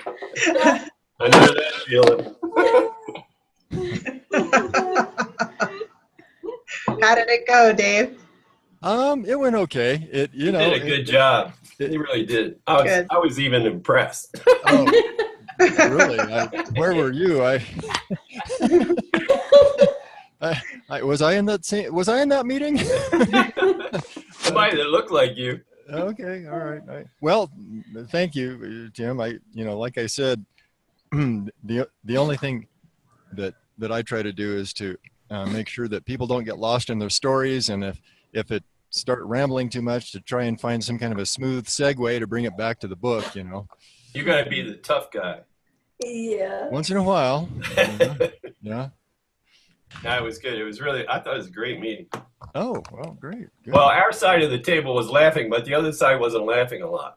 I know that feeling. How did it go, Dave? It went okay. You did a good job. You really did. I was even impressed. Oh, really? Where were you? Was I in that meeting? Somebody that looked like you. Okay, all right. Well, thank you, Tim. Like I said, the only thing that I try to do is to make sure that people don't get lost in their stories, and if it start rambling too much, to try and find some kind of a smooth segue to bring it back to the book. You got to be the tough guy. Yeah. Once in a while. Yeah. No, it was good. I thought it was a great meeting. Oh, well, great. Good. Well, our side of the table was laughing, but the other side wasn't laughing a lot.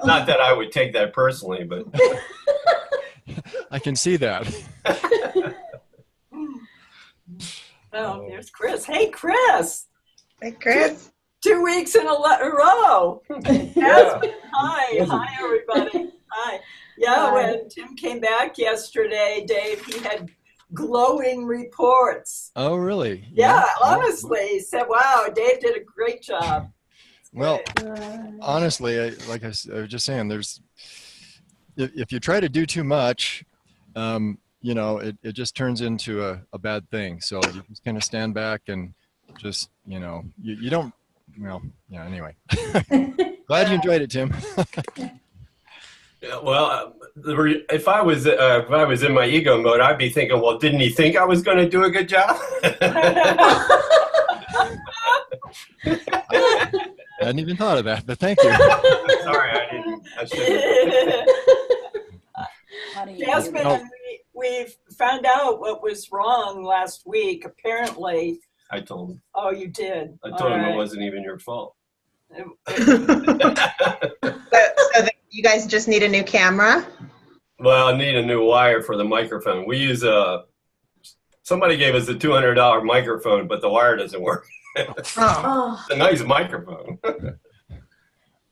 Not that I would take that personally, but I can see that. Oh, there's Chris. Hey, Chris. Hey, Chris. 2 weeks in a row. Yeah. Hi, everybody. Hi. Yeah, when Tim came back yesterday, Dave, he had glowing reports. Oh, really? Yeah, honestly, he said, wow, Dave did a great job. Well, honestly, like I was just saying, if you try to do too much, it just turns into a bad thing. So you just kind of stand back and just, you don't, well, yeah, anyway. Glad you enjoyed it, Tim. Yeah, well, if I was in my ego mode, I'd be thinking, well, didn't he think I was going to do a good job? I hadn't even thought of that, but thank you. Sorry, I didn't. I shouldn't. Jasmine, we found out what was wrong last week. Apparently, I told him. Oh, you did. I told him it wasn't even your fault. So you guys just need a new camera? Well, I need a new wire for the microphone. We use somebody gave us a $200 microphone, but the wire doesn't work. It's a nice microphone.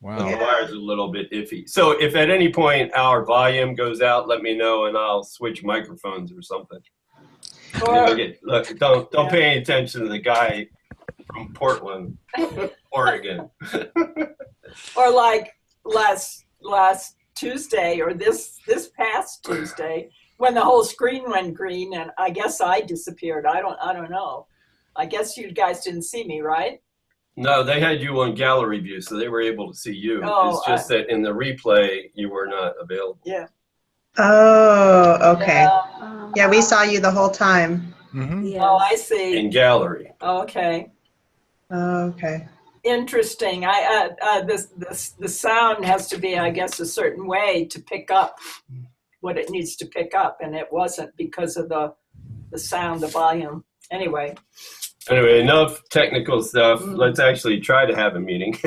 Wow. The wire's a little bit iffy. So if at any point our volume goes out, let me know and I'll switch microphones or something. Don't pay any attention to the guy from Portland, Oregon. Or like last Tuesday or this past Tuesday when the whole screen went green and I guess I disappeared. I don't know. I guess you guys didn't see me, right? No, they had you on gallery view, so they were able to see you. Oh, it's just that in the replay, you were not available. Yeah. Oh, okay. Yeah, we saw you the whole time. Mm-hmm. Yes. Oh, I see. In gallery. Okay. Okay. Interesting. The sound has to be, I guess, a certain way to pick up what it needs to pick up, and it wasn't because of the sound, the volume. Anyway, enough technical stuff. Let's actually try to have a meeting.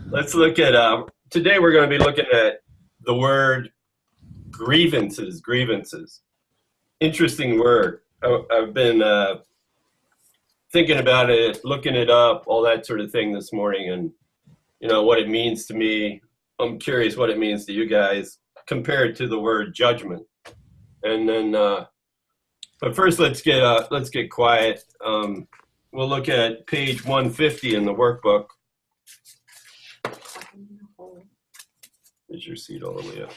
Let's look at, today we're going to be looking at the word grievances. Interesting word. I've been thinking about it, looking it up, all that sort of thing this morning, and what it means to me. I'm curious what it means to you guys compared to the word judgment. And then, but first let's get quiet. We'll look at page 150 in the workbook. Is your seat all the way up?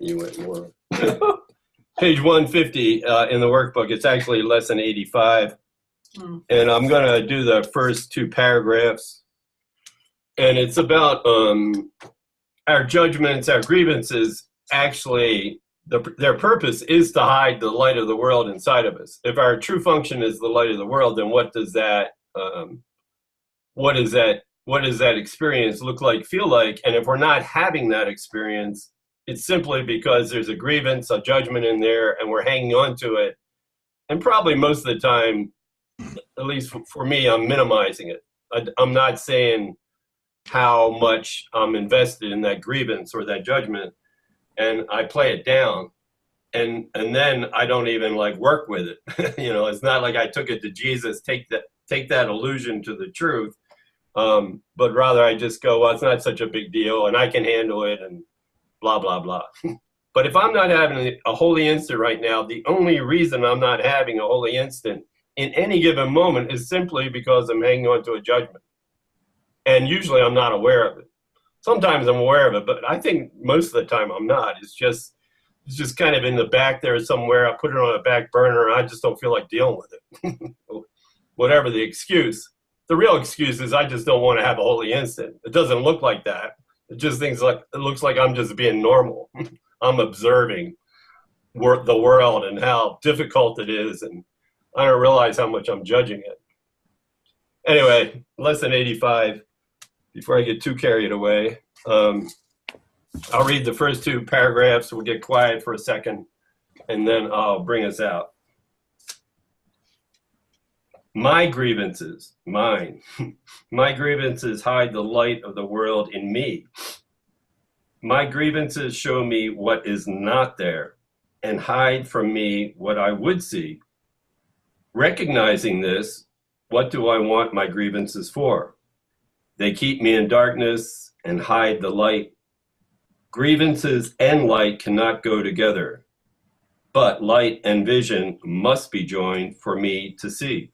You went more. Page 150 in the workbook. It's actually lesson 85. And I'm going to do the first two paragraphs. And it's about our judgments, our grievances. Actually, their purpose is to hide the light of the world inside of us. If our true function is the light of the world, then what does that experience look like, feel like? And if we're not having that experience, it's simply because there's a grievance, a judgment in there, and we're hanging on to it. And probably most of the time, at least for me, I'm minimizing it. I'm not saying how much I'm invested in that grievance or that judgment, and I play it down. And then I don't even work with it. It's not like I took it to Jesus, take that illusion to the truth. But rather I just go, well, it's not such a big deal and I can handle it and blah, blah, blah. But if I'm not having a holy instant right now, the only reason I'm not having a holy instant in any given moment is simply because I'm hanging on to a judgment. And usually I'm not aware of it. Sometimes I'm aware of it, but I think most of the time I'm not. It's just kind of in the back there somewhere. I put it on a back burner and I just don't feel like dealing with it. Whatever the excuse. The real excuse is I just don't want to have a holy instant. It doesn't look like that. It just it looks like I'm just being normal. I'm observing the world and how difficult it is, and I don't realize how much I'm judging it. Anyway, lesson 85. Before I get too carried away, I'll read the first two paragraphs. We'll get quiet for a second, and then I'll bring us out. My grievances, mine. My grievances hide the light of the world in me. My grievances show me what is not there and hide from me what I would see. Recognizing this, what do I want my grievances for? They keep me in darkness and hide the light. Grievances and light cannot go together, but light and vision must be joined for me to see.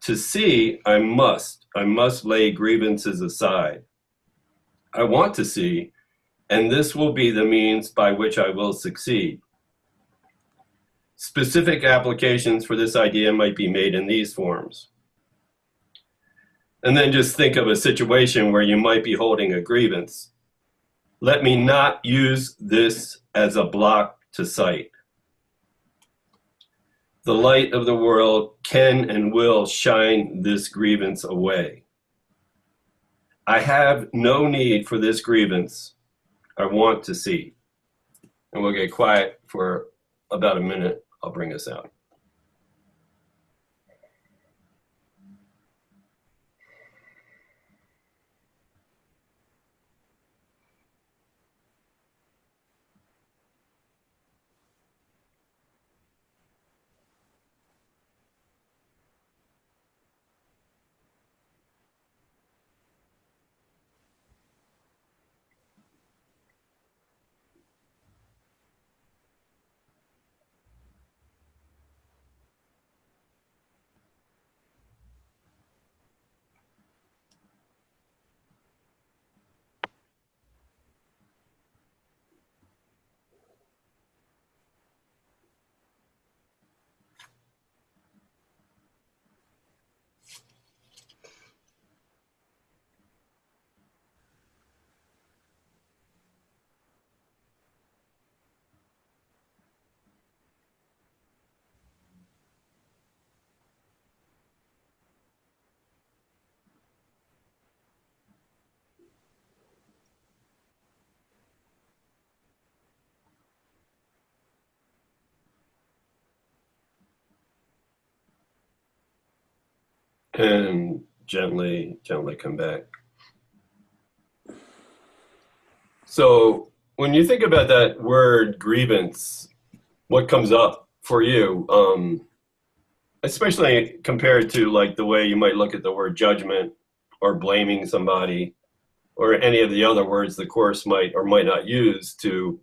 To see, I must lay grievances aside. I want to see, and this will be the means by which I will succeed. Specific applications for this idea might be made in these forms. And then just think of a situation where you might be holding a grievance. Let me not use this as a block to sight. The light of the world can and will shine this grievance away. I have no need for this grievance. I want to see. And we'll get quiet for about a minute. I'll bring us out. And gently come back. So when you think about that word grievance, what comes up for you, especially compared to like the way you might look at the word judgment or blaming somebody or any of the other words the Course might or might not use to,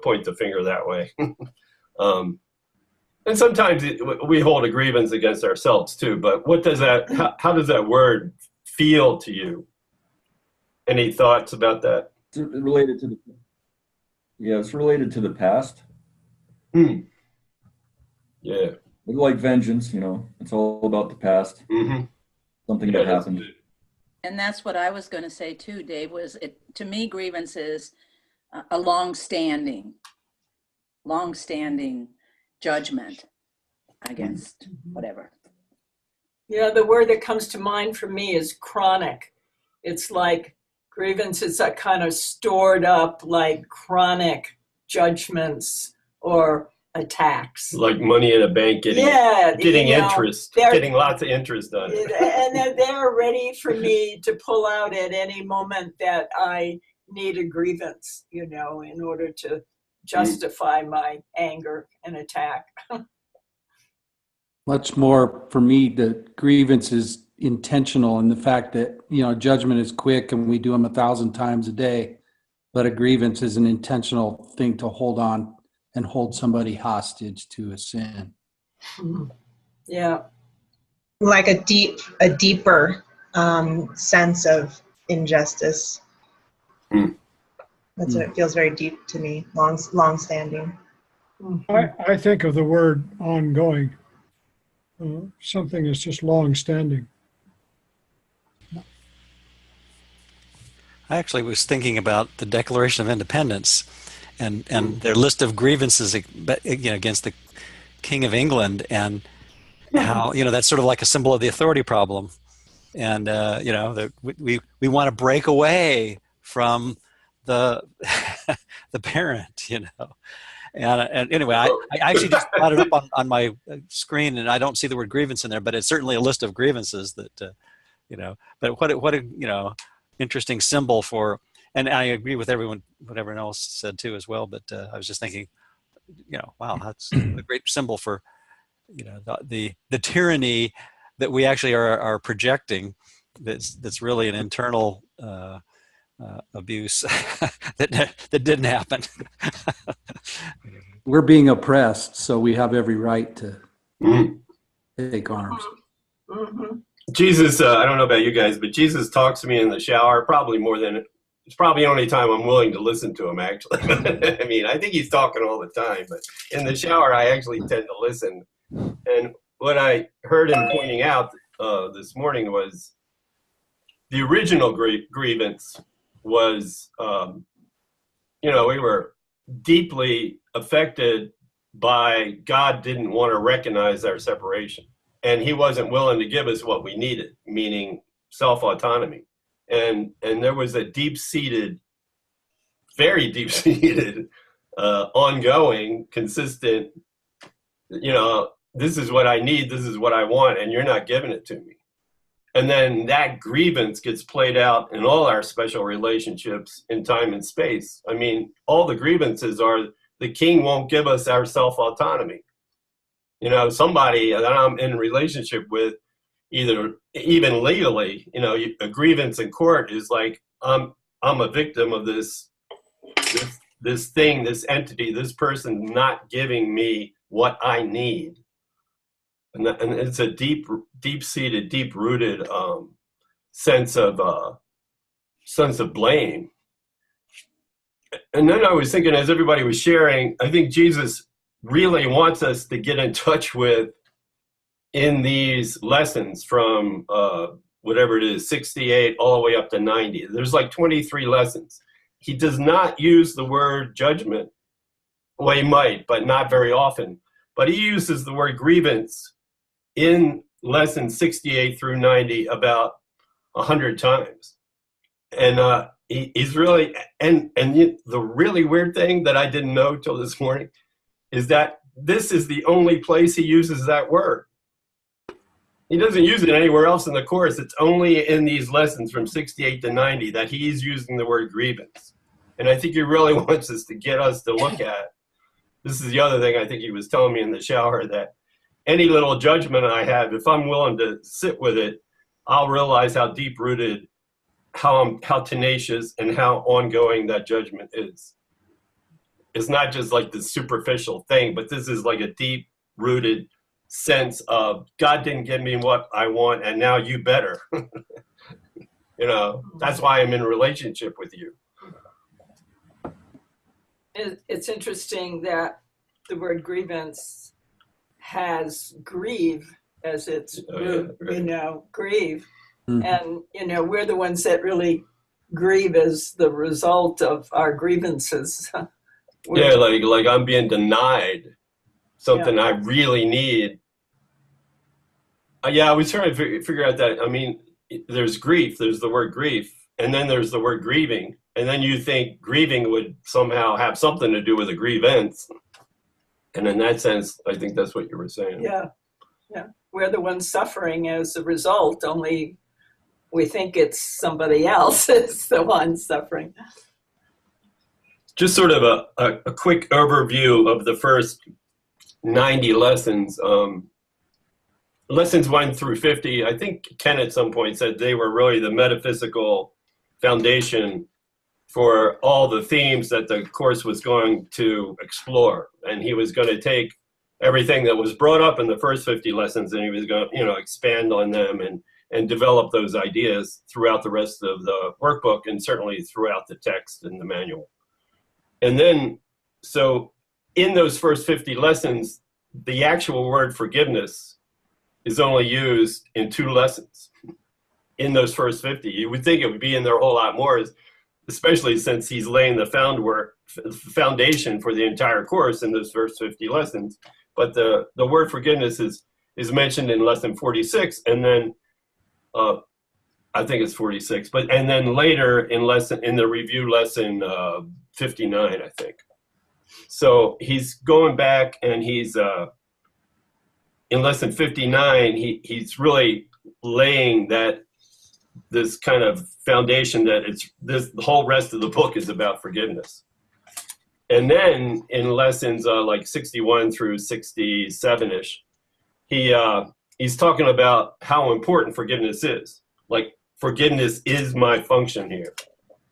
point the finger that way. And sometimes we hold a grievance against ourselves too, but how does that word feel to you? Any thoughts about that? It's related to the past. Yeah. Like vengeance, it's all about the past. Mm-hmm. Something that happened. And that's what I was going to say too, Dave, to me, grievance is a long-standing judgment against whatever. The word that comes to mind for me is chronic. It's like grievance is a kind of stored up, like chronic judgments or attacks. Like money in a bank getting interest, getting lots of interest on it. And they're ready for me to pull out at any moment that I need a grievance, in order to justify my anger and attack. Much more for me, the grievance is intentional in the fact that, you know, judgment is quick and we do them 1,000 times a day, but a grievance is an intentional thing to hold on and hold somebody hostage to a sin. Yeah. Like a deeper sense of injustice. That's what it feels very deep to me, long standing. I think of the word ongoing. Something is just long standing. I actually was thinking about the Declaration of Independence and their list of grievances, against the King of England, and how, that's sort of like a symbol of the authority problem. And, that we want to break away from the the parent, And anyway, I actually just brought it up on my screen, and I don't see the word grievance in there, but it's certainly a list of grievances that, but what a interesting symbol for, and I agree with what everyone else said too as well, but I was just thinking, wow, that's a great symbol for, the tyranny that we actually are projecting, that's really an internal abuse that didn't happen. We're being oppressed, so we have every right to take arms. Jesus, I don't know about you guys, but Jesus talks to me in the shower probably it's probably the only time I'm willing to listen to him, actually. I mean, I think he's talking all the time, but in the shower, I actually tend to listen. And what I heard him pointing out this morning was the original grievance was, we were deeply affected by God didn't want to recognize our separation. And he wasn't willing to give us what we needed, meaning self-autonomy. And there was a deep-seated, very deep-seated, ongoing, consistent, this is what I need, this is what I want, and you're not giving it to me. And then that grievance gets played out in all our special relationships in time and space. I mean, all the grievances are the king won't give us our self-autonomy. Somebody that I'm in a relationship with, even legally, a grievance in court is like, I'm a victim of this thing, this entity, this person not giving me what I need. And it's a deep-seated, deep-rooted sense of blame. And then I was thinking, as everybody was sharing, I think Jesus really wants us to get in touch with, in these lessons from whatever it is, 68 all the way up to 90. There's like 23 lessons. He does not use the word judgment. Well, he might, but not very often. But he uses the word grievance in lessons 68 through 90 about 100 times. And he's really, and the really weird thing that I didn't know till this morning is that this is the only place he uses that word. He doesn't use it anywhere else in the course. It's only in these lessons from 68 to 90 that he's using the word grievance. And I think he really wants us to get us to look at. This is the other thing I think he was telling me in the shower, that any little judgment I have, if I'm willing to sit with it, I'll realize how deep-rooted, how tenacious, and how ongoing that judgment is. It's not just like this superficial thing, but this is like a deep-rooted sense of God didn't give me what I want, and now you better. That's why I'm in a relationship with you. It's interesting that the word grievance has grieve as its root, grieve. And, we're the ones that really grieve as the result of our grievances. Yeah, like I'm being denied something I really need. I was trying to figure out that, there's grief, there's the word grief, and then there's the word grieving. And then you think grieving would somehow have something to do with a grievance. And in that sense, I think that's what you were saying. Yeah. We're the ones suffering as a result, only we think it's somebody else is the one suffering. Just sort of a quick overview of the first 90 lessons. lessons 1 through 50, I think Ken at some point said they were really the metaphysical foundation for all the themes that the course was going to explore. And he was going to take everything that was brought up in the first 50 lessons and he was going to, expand on them and develop those ideas throughout the rest of the workbook and certainly throughout the text and the manual. And then, so in those first 50 lessons, the actual word forgiveness is only used in 2 lessons in those first 50. You would think it would be in there a whole lot more, especially since he's laying the foundation for the entire course in those first 50 lessons. But the word forgiveness is mentioned in lesson 46, and then I think it's 46, and then later in the review lesson 59, I think. So he's going back and he's in lesson 59, he's really laying this kind of foundation that the whole rest of the book is about forgiveness. And then in lessons like 61 through 67-ish, he's talking about how important forgiveness is. Like, forgiveness is my function here.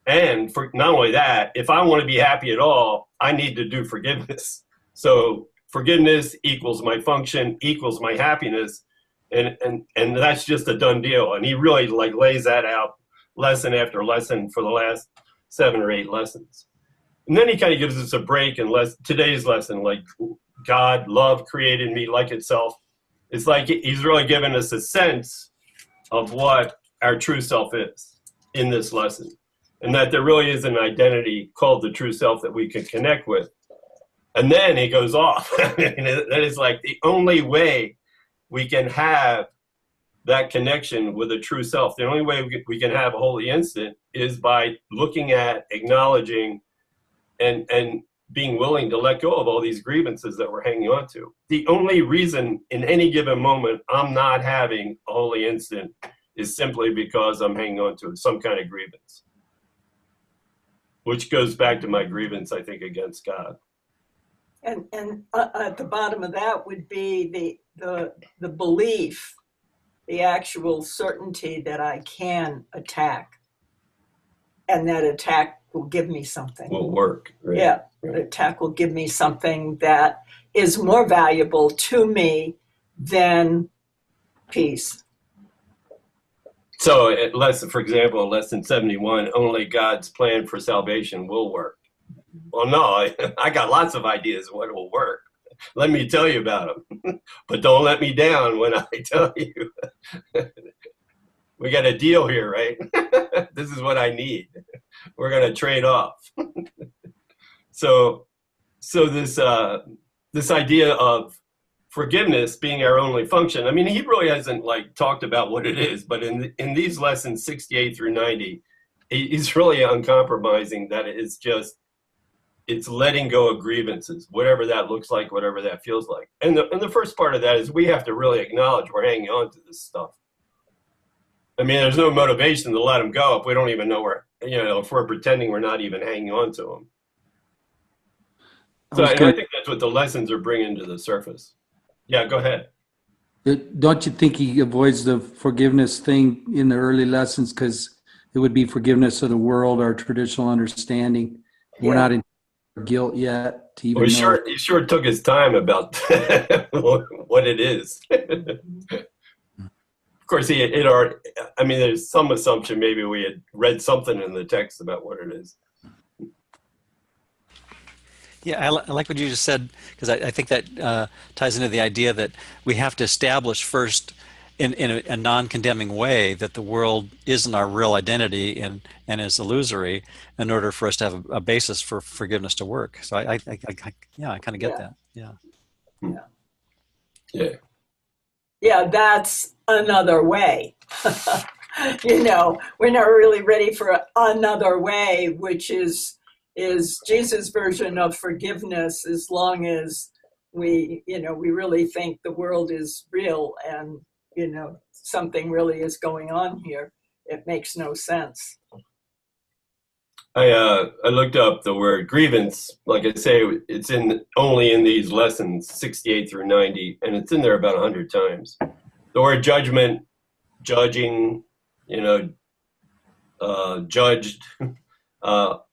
And for not only that, if I want to be happy at all, I need to do forgiveness. So forgiveness equals my function, equals my happiness. And that's just a done deal. And he really lays that out lesson after lesson for the last 7 or 8 lessons. And then he kind of gives us a break in today's lesson, like God, love created me like itself. It's like he's really giving us a sense of what our true self is in this lesson. And that there really is an identity called the true self that we can connect with. And then he goes off. That is like the only way we can have that connection with a true self. The only way we can have a holy instant is by looking at, acknowledging, and being willing to let go of all these grievances that we're hanging on to. The only reason in any given moment I'm not having a holy instant is simply because I'm hanging on to some kind of grievance, which goes back to my grievance, I think, against God. And at the bottom of that would be the belief, the actual certainty that I can attack, and that attack will give me something. Will work. Right? Yeah, right. The attack will give me something that is more valuable to me than peace. So, for example, in lesson 71, only God's plan for salvation will work. Well, no, I got lots of ideas of what will work. Let me tell you about them. But don't let me down when I tell you. We got a deal here, right? This is what I need. We're going to trade off. So this idea of forgiveness being our only function, I mean, he really hasn't talked about what it is, but in these lessons 68 through 90, he's really uncompromising that it's letting go of grievances, whatever that looks like, whatever that feels like. And the first part of that is we have to really acknowledge we're hanging on to this stuff. I mean, there's no motivation to let them go if we don't even know if we're pretending we're not even hanging on to them. So I think that's what the lessons are bringing to the surface. Yeah, go ahead. Don't you think he avoids the forgiveness thing in the early lessons because it would be forgiveness of the world, our traditional understanding? Yeah. We're not in guilt yet. To even know. He sure took his time about what it is. Of course, there's some assumption maybe we had read something in the text about what it is. Yeah, I like what you just said, because I think that ties into the idea that we have to establish first in a non-condemning way that the world isn't our real identity and is illusory in order for us to have a basis for forgiveness to work. So I kind of get that. Yeah. Yeah, that's another way. We're not really ready for another way, which is Jesus' version of forgiveness, as long as we really think the world is real and, something really is going on here. It makes no sense. I looked up the word grievance. Like I say, it's only in these lessons 68 through 90, and it's in there about 100 times. the word judgment, judging, you know, judged, all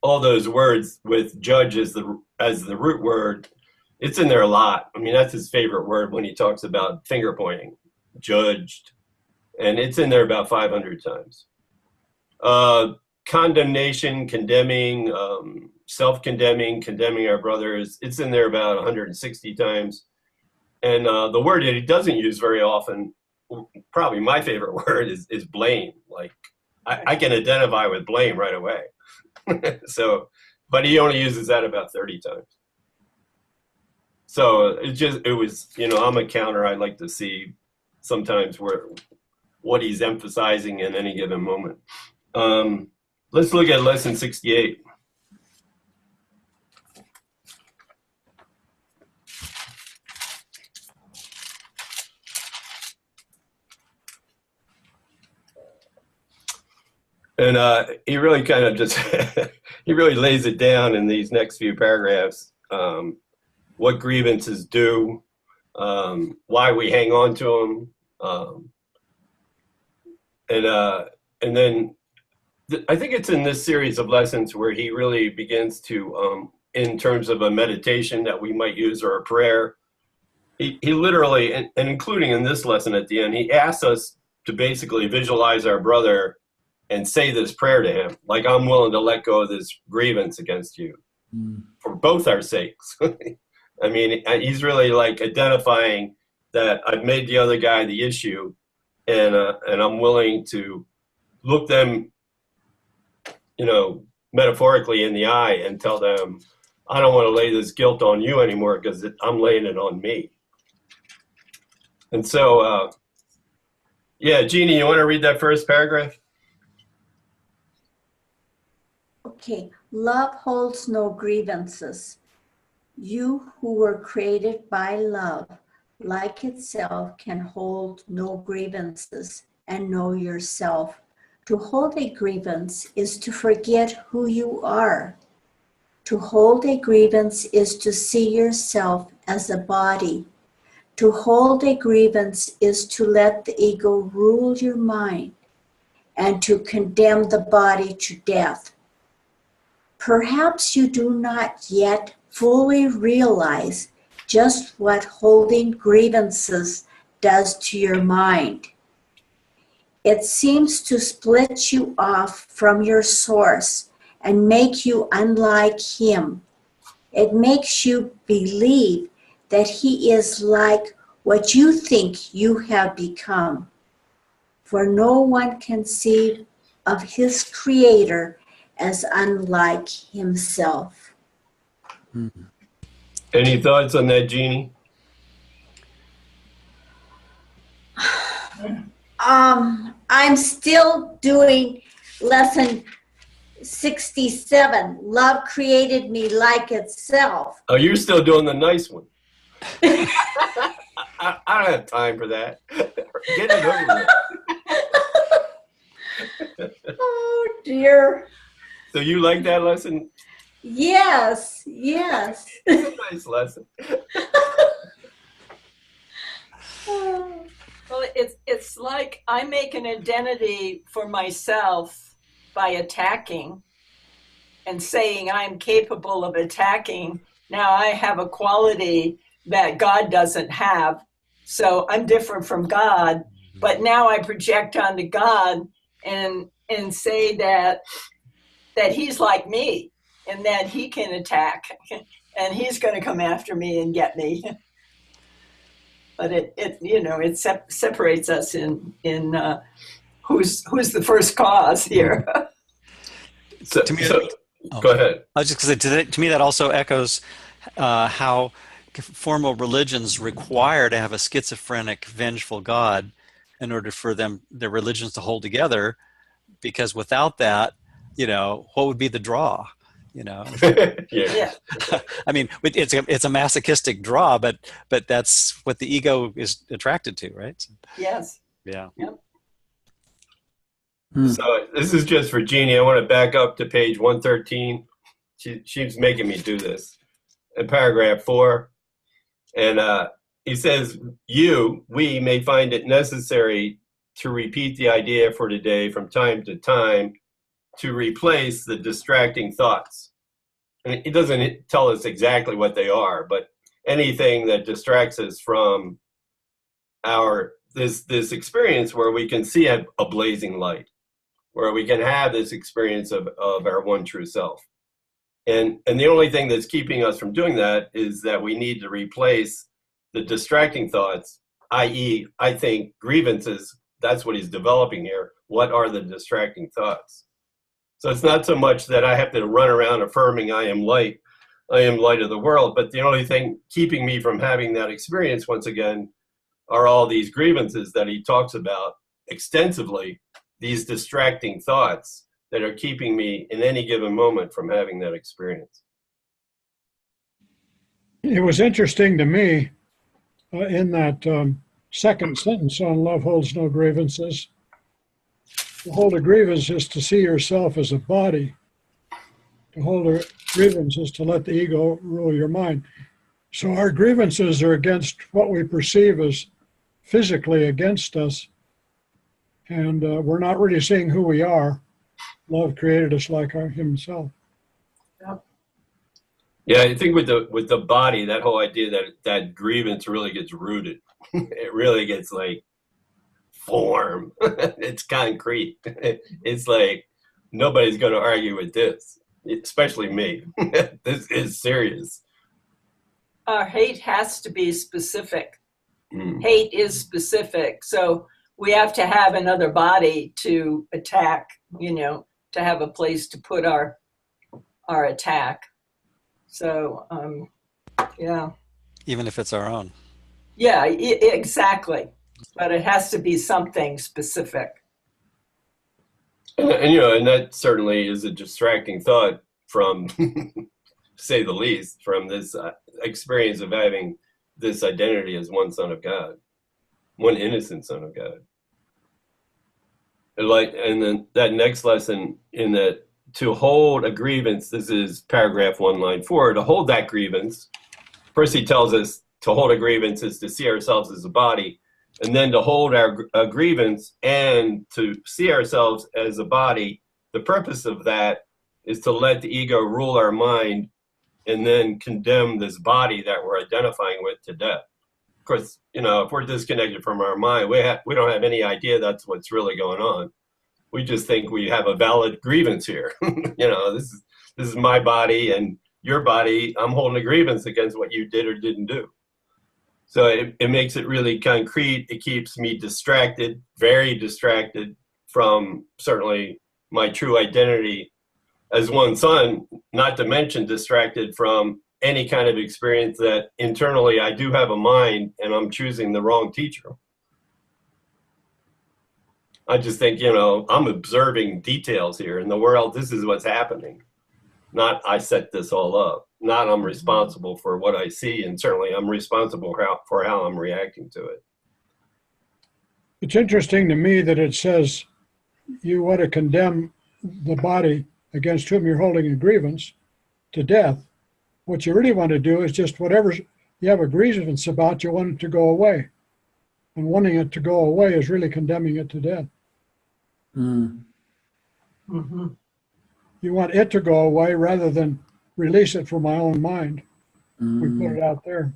those words with judge as the root word, it's in there a lot. I mean, that's his favorite word when he talks about finger pointing, judged, and it's in there about 500 times. Condemnation, condemning, self-condemning, condemning our brothers, it's in there about 160 times. And the word that he doesn't use very often, probably my favorite word, is blame. Like, I can identify with blame right away. So, but he only uses that about 30 times. So it was, you know, I'm a counter. I like to see sometimes what he's emphasizing in any given moment. Let's look at lesson 68. And he really kind of just, he really lays it down in these next few paragraphs, what grievances do, why we hang on to them. And then I think it's in this series of lessons where he really begins to, in terms of a meditation that we might use or a prayer, he literally, and including in this lesson at the end, he asks us to basically visualize our brother and say this prayer to him, like, I'm willing to let go of this grievance against you for both our sakes. I mean, he's really like identifying that I've made the other guy the issue, and I'm willing to look them, you know, metaphorically in the eye and tell them, I don't want to lay this guilt on you anymore because I'm laying it on me. And so, yeah, Jeannie, you want to read that first paragraph? Okay, love holds no grievances. You who were created by love, like itself, can hold no grievances and know yourself. To hold a grievance is to forget who you are. To hold a grievance is to see yourself as a body. To hold a grievance is to let the ego rule your mind and to condemn the body to death. Perhaps you do not yet fully realize just what holding grievances does to your mind. It seems to split you off from your source and make you unlike him. It makes you believe that he is like what you think you have become. For no one can conceive of his creator as unlike himself. Any thoughts on that, Jeannie? I'm still doing lesson 67. Love created me like itself. Oh, you're still doing the nice one. I don't have time for that. Get it over with. Oh, dear. So you like that lesson? Yes, yes. It's a nice lesson. Well, it's like I make an identity for myself by attacking and saying I'm capable of attacking. Now I have a quality that God doesn't have. So I'm different from God, but now I project onto God and say that he's like me and that he can attack and he's going to come after me and get me. But it separates us in who's the first cause here. Go ahead. I was just going to say, to me that also echoes how formal religions require to have a schizophrenic, vengeful God in order for their religions to hold together, because without that, what would be the draw? Yeah. I mean, it's a masochistic draw, but that's what the ego is attracted to, right? So, yes. Yeah. Yep. So this is just for Jeannie. I want to back up to page 113. She's making me do this in paragraph 4, and he says, we may find it necessary to repeat the idea for today from time to time to replace the distracting thoughts. And it doesn't tell us exactly what they are, but anything that distracts us from this experience where we can see a blazing light, where we can have this experience of our one true self. And the only thing that's keeping us from doing that is that we need to replace the distracting thoughts, i.e., I think grievances, that's what he's developing here. What are the distracting thoughts? So it's not so much that I have to run around affirming I am light of the world, but the only thing keeping me from having that experience, once again, are all these grievances that he talks about extensively, these distracting thoughts that are keeping me in any given moment from having that experience. It was interesting to me in that second sentence on love holds no grievances. To hold a grievance is to see yourself as a body. To hold a grievance is to let the ego rule your mind. So our grievances are against what we perceive as physically against us. And we're not really seeing who we are. Love created us like himself. Yeah, I think with the body, that whole idea that grievance really gets rooted. It really gets like form. It's concrete. It's like nobody's going to argue with this, especially me. This is serious. Hate has to be specific. Hate is specific. So we have to have another body to attack, to have a place to put our attack. So, yeah. Even if it's our own. Yeah, exactly. But it has to be something specific. And that certainly is a distracting thought from, say the least, from this experience of having this identity as one son of God, one innocent son of God. And then that next lesson in that to hold a grievance, this is paragraph 1, line 4, to hold that grievance. First he tells us to hold a grievance is to see ourselves as a body, and then to hold a grievance and to see ourselves as a body. The purpose of that is to let the ego rule our mind and then condemn this body that we're identifying with to death. Of course, if we're disconnected from our mind, we don't have any idea that's what's really going on. We just think we have a valid grievance here. This is my body and your body. I'm holding a grievance against what you did or didn't do. So it makes it really concrete. It keeps me distracted, very distracted from certainly my true identity as one son, not to mention distracted from any kind of experience that internally I do have a mind and I'm choosing the wrong teacher. I just think, I'm observing details here in the world. This is what's happening. Not I set this all up. Not I'm responsible for what I see, and certainly I'm responsible for how I'm reacting to it. It's interesting to me that it says you want to condemn the body against whom you're holding a grievance to death. What you really want to do is just whatever you have a grievance about, you want it to go away. And wanting it to go away is really condemning it to death. Mm-hmm. You want it to go away rather than release it from my own mind. We put it out there.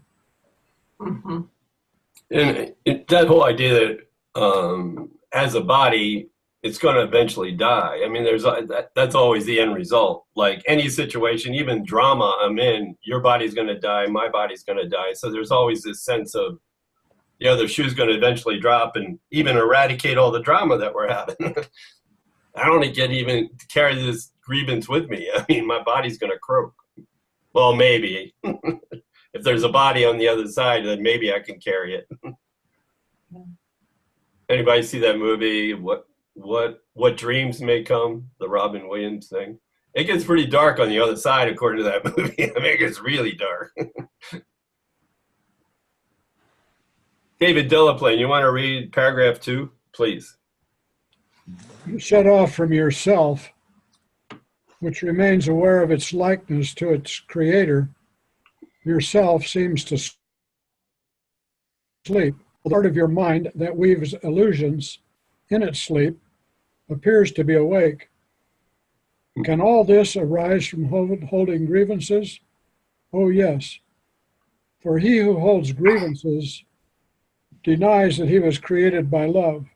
Mm-hmm. And that whole idea that as a body, it's going to eventually die. I mean, that's always the end result. Like any situation, even drama I'm in, your body's going to die, my body's going to die. So there's always this sense of the other shoe's going to eventually drop and even eradicate all the drama that we're having. I don't get even to carry this grievance with me. I mean, my body's going to croak. Well, maybe. If there's a body on the other side, then maybe I can carry it. Anybody see that movie, What Dreams May Come, the Robin Williams thing? It gets pretty dark on the other side, according to that movie. I mean, it gets really dark. David Delaplane, you want to read paragraph 2, please? You shut off from yourself, which remains aware of its likeness to its creator. Yourself seems to sleep. The part of your mind that weaves illusions in its sleep appears to be awake. Can all this arise from holding grievances? Oh, yes. For he who holds grievances denies that he was created by love,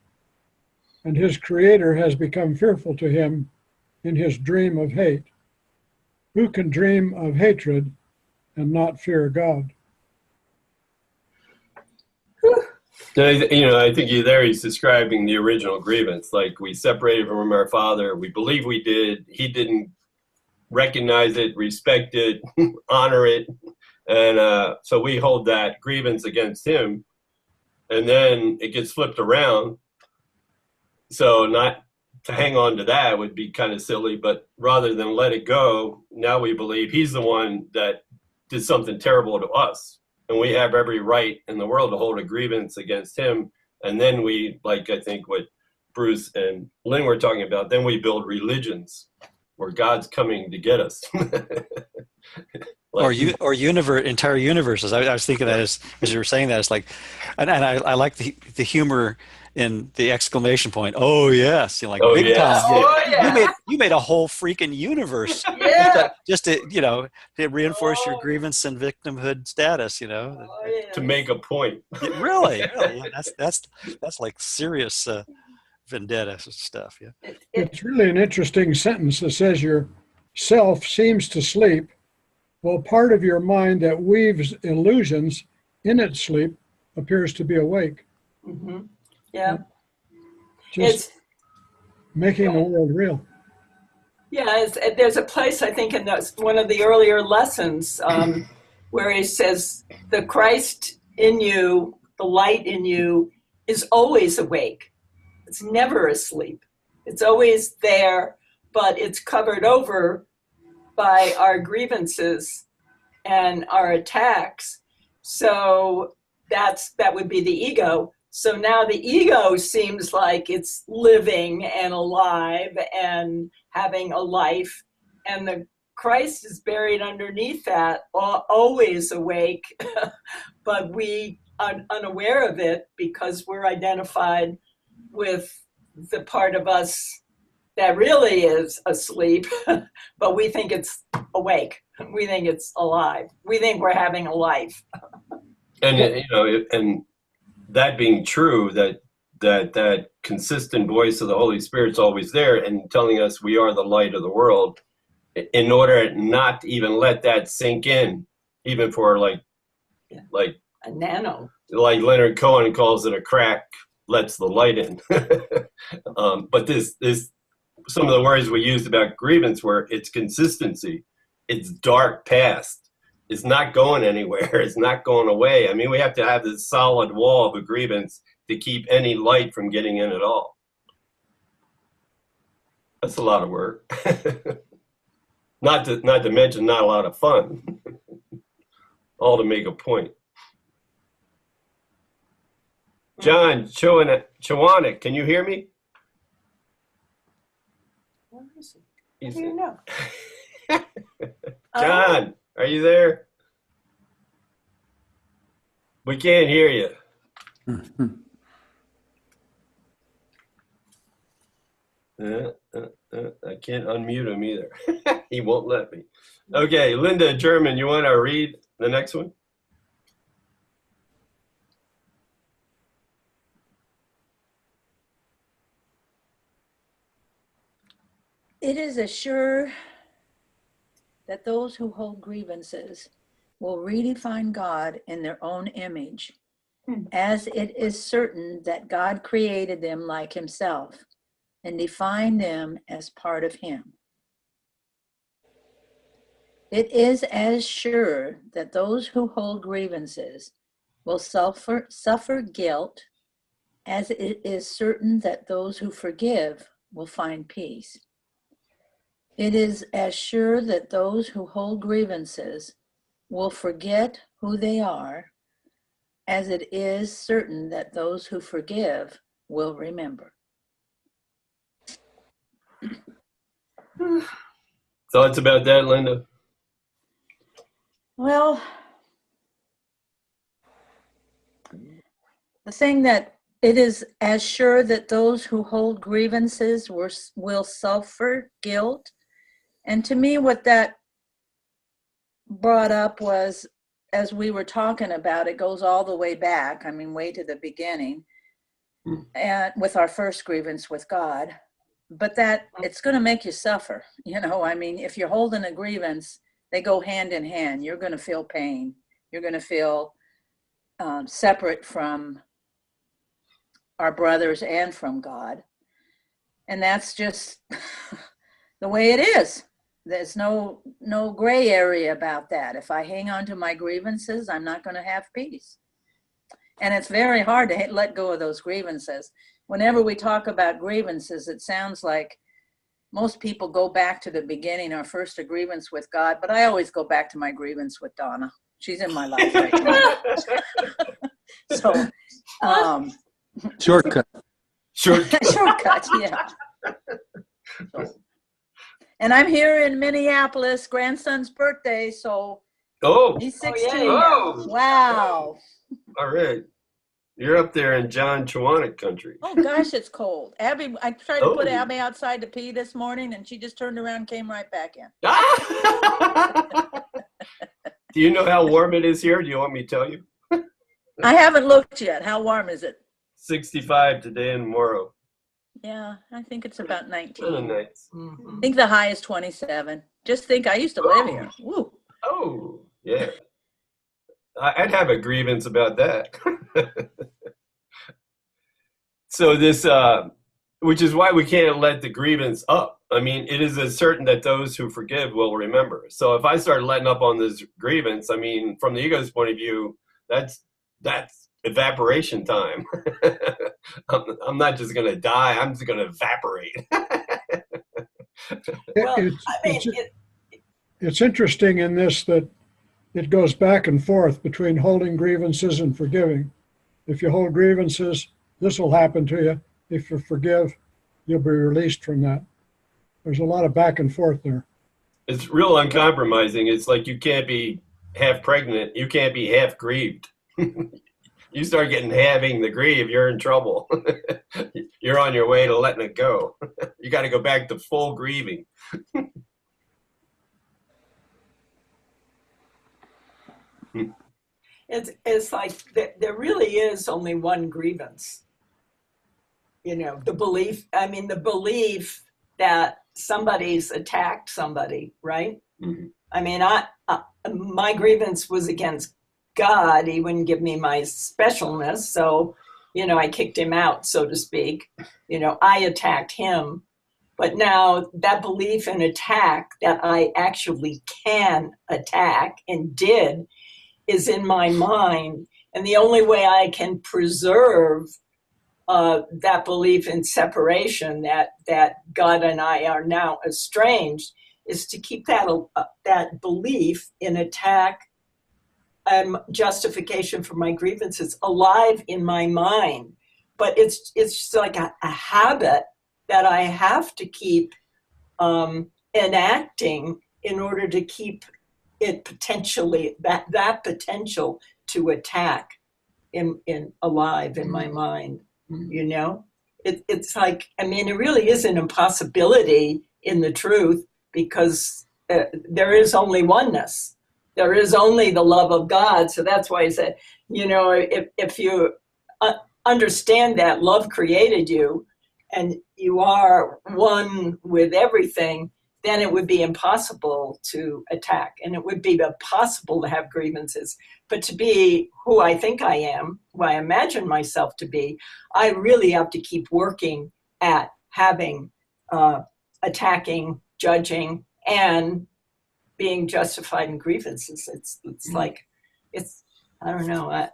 and his creator has become fearful to him in his dream of hate. Who can dream of hatred and not fear God? I think he's describing the original grievance. Like, we separated from our father. We believe we did. He didn't recognize it, respect it, honor it. And so we hold that grievance against him. And then it gets flipped around. So not to hang on to that would be kind of silly, but rather than let it go, now we believe he's the one that did something terrible to us. And we have every right in the world to hold a grievance against him. And then we, like I think what Bruce and Lynn were talking about, then we build religions where God's coming to get us. Or entire universes. I was thinking that as you were saying that, it's like, and I like the humor in the exclamation point. Oh yes, like big time. Oh, yeah. You made a whole freaking universe. Yeah. just to reinforce your grievance and victimhood status. To make a point. Really, yeah, that's like serious vendetta stuff. Yeah. It's really an interesting sentence that says your self seems to sleep, while part of your mind that weaves illusions in its sleep appears to be awake. Mm-hmm. Yeah. Just making the world real. Yeah, there's a place, I think, in one of the earlier lessons where he says, the Christ in you, the light in you, is always awake. It's never asleep. It's always there, but it's covered over by our grievances and our attacks. So that would be the ego. So now the ego seems like it's living and alive and having a life, and the Christ is buried underneath that, always awake, but we are unaware of it because we're identified with the part of us that really is asleep, but we think it's awake. We think it's alive. We think we're having a life. And and that being true, that consistent voice of the Holy Spirit's always there and telling us we are the light of the world, in order not to even let that sink in, even for like a nano. Like Leonard Cohen calls it, a crack lets the light in. But this some of the words we used about grievance were its consistency, its dark past. It's not going anywhere. It's not going away. I mean, we have to have this solid wall of a grievance to keep any light from getting in at all. That's a lot of work. Not to mention not a lot of fun. All to make a point. John Chowanek, can you hear me? Where is he? How do you know? John, are you there? We can't hear you. I can't unmute him either. He won't let me. Okay, Linda German, you want to read the next one? It is assured that those who hold grievances will redefine God in their own image, as it is certain that God created them like himself and defined them as part of him. It is as sure that those who hold grievances will suffer guilt, as it is certain that those who forgive will find peace. It is as sure that those who hold grievances will forget who they are, as it is certain that those who forgive will remember. Thoughts about that, Linda? Well, the thing that it is as sure that those who hold grievances will suffer guilt. And to me, what that brought up was, as we were talking about, it goes all the way back, I mean, way to the beginning, and with our first grievance with God. But that it's going to make you suffer. You know, I mean, if you're holding a grievance, they go hand in hand. You're going to feel pain. You're going to feel separate from our brothers and from God. And that's just the way it is. There's no gray area about that. If I hang on to my grievances, I'm not going to have peace. And it's very hard to let go of those grievances. Whenever we talk about grievances, it sounds like most people go back to the beginning, our first grievance with God, but I always go back to my grievance with Donna. She's in my life right now. So, Shortcut. shortcut, yeah. So, and I'm here in Minneapolis, grandson's birthday, so he's 16 now. Wow. All right. You're up there in John Chewanick country. Oh gosh, it's cold. Abby, I tried to put Abby outside to pee this morning, and she just turned around and came right back in. Do you know how warm it is here? Do you want me to tell you? I haven't looked yet. How warm is it? 65 today and tomorrow. Yeah, I think it's about 19. Kind of nice. I think the high is 27. Just think, I used to live here. Woo. Oh, yeah. I'd have a grievance about that. So this, which is why we can't let the grievance up. I mean, it is as certain that those who forgive will remember. So if I start letting up on this grievance, I mean, from the ego's point of view, that's evaporation time. I'm not just going to die. I'm just going to evaporate. It's interesting in this that it goes back and forth between holding grievances and forgiving. If you hold grievances, this will happen to you. If you forgive, you'll be released from that. There's a lot of back and forth there. It's real uncompromising. It's like you can't be half pregnant. You can't be half grieved. You start having the grieve, you're in trouble. You're on your way to letting it go. You got to go back to full grieving. It's like there really is only one grievance. You know, the belief that somebody's attacked somebody, right? Mm-hmm. I mean, my grievance was against God. He wouldn't give me my specialness. So, you know, I kicked him out, so to speak. You know, I attacked him. But now that belief in attack, that I actually can attack and did, is in my mind. And the only way I can preserve that belief in separation, that God and I are now estranged, is to keep that belief in attack and justification for my grievances alive in my mind. But it's just like a habit that I have to keep enacting in order to keep it potentially, that potential to attack in alive in my mind. You know, it's like, I mean, it really is an impossibility in the truth, because there is only oneness. There is only the love of God. So that's why I said, you know, if you understand that love created you and you are one with everything, then it would be impossible to attack, and it would be possible to have grievances. But to be who I think I am, who I imagine myself to be, I really have to keep working at having, attacking, judging, and being justified in grievances. It's like, I don't know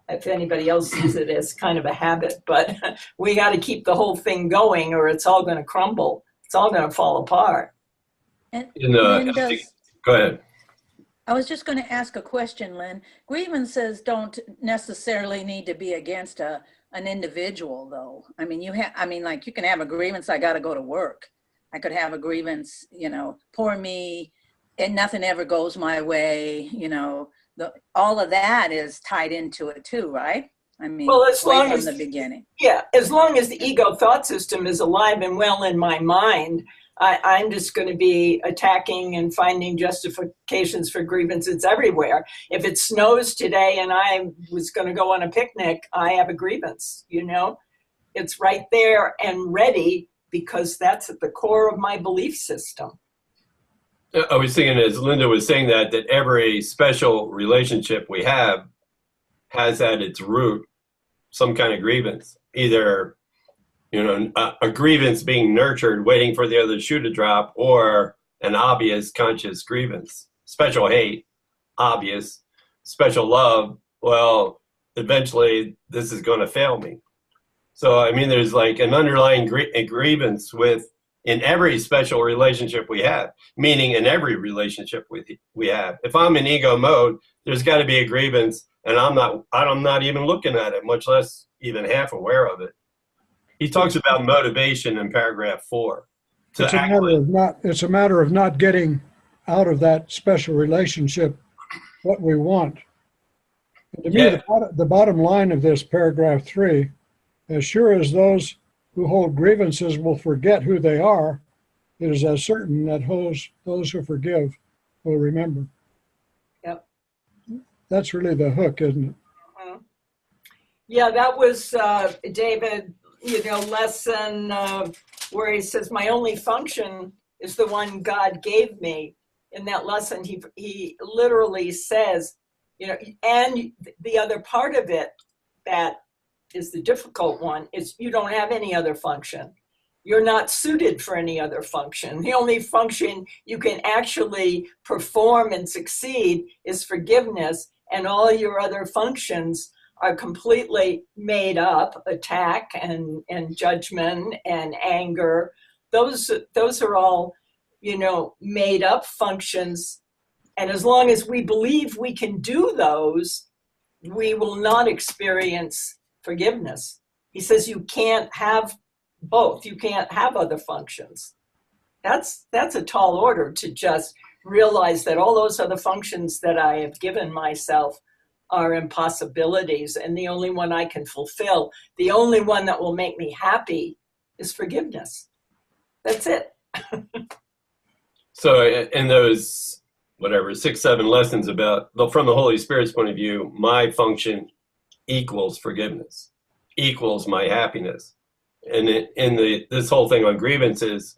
if anybody else sees it as kind of a habit, but we got to keep the whole thing going, or it's all going to crumble. It's all going to fall apart. Lynn, go ahead. I was just going to ask a question, Lynn. Grievances don't necessarily need to be against an individual, though. I mean, like, you can have a grievance, I got to go to work. I could have a grievance, you know, poor me, and nothing ever goes my way, you know. All of that is tied into it too, right? I mean, Well, as right long from as the beginning. Yeah, as long as the ego thought system is alive and well in my mind, I'm just going to be attacking and finding justifications for grievances everywhere. If it snows today and I was going to go on a picnic, I have a grievance, you know? It's right there and ready because that's at the core of my belief system. I was thinking, as Linda was saying, that every special relationship we have has at its root some kind of grievance, either, you know, a grievance being nurtured, waiting for the other shoe to drop, or an obvious conscious grievance. Special hate, obvious. Special love, well, eventually this is going to fail me. So, I mean, there's like an underlying grievance in every special relationship we have, meaning in every relationship we have. If I'm in ego mode, there's got to be a grievance, and I'm not even looking at it, much less even half aware of it. He talks about motivation in paragraph 4. It's a matter of not getting out of that special relationship what we want. And to me, the bottom line of this paragraph 3, as sure as those who hold grievances will forget who they are, it is as certain that those who forgive will remember. Yep. That's really the hook, isn't it? Mm-hmm. Yeah, that was David, lesson where he says, my only function is the one God gave me. In that lesson, he literally says, and the other part of it that is the difficult one is you don't have any other function. You're not suited for any other function. The only function you can actually perform and succeed is forgiveness, and all your other functions are completely made up. Attack and judgment and anger. Those are all, made up functions. And as long as we believe we can do those, we will not experience forgiveness. He says you can't have both. You can't have other functions. That's a tall order to just realize that all those other functions that I have given myself are impossibilities, and the only one I can fulfill, the only one that will make me happy is forgiveness. That's it. So in those, 6, 7 lessons from the Holy Spirit's point of view, my function equals forgiveness, equals my happiness. And this whole thing on grievances,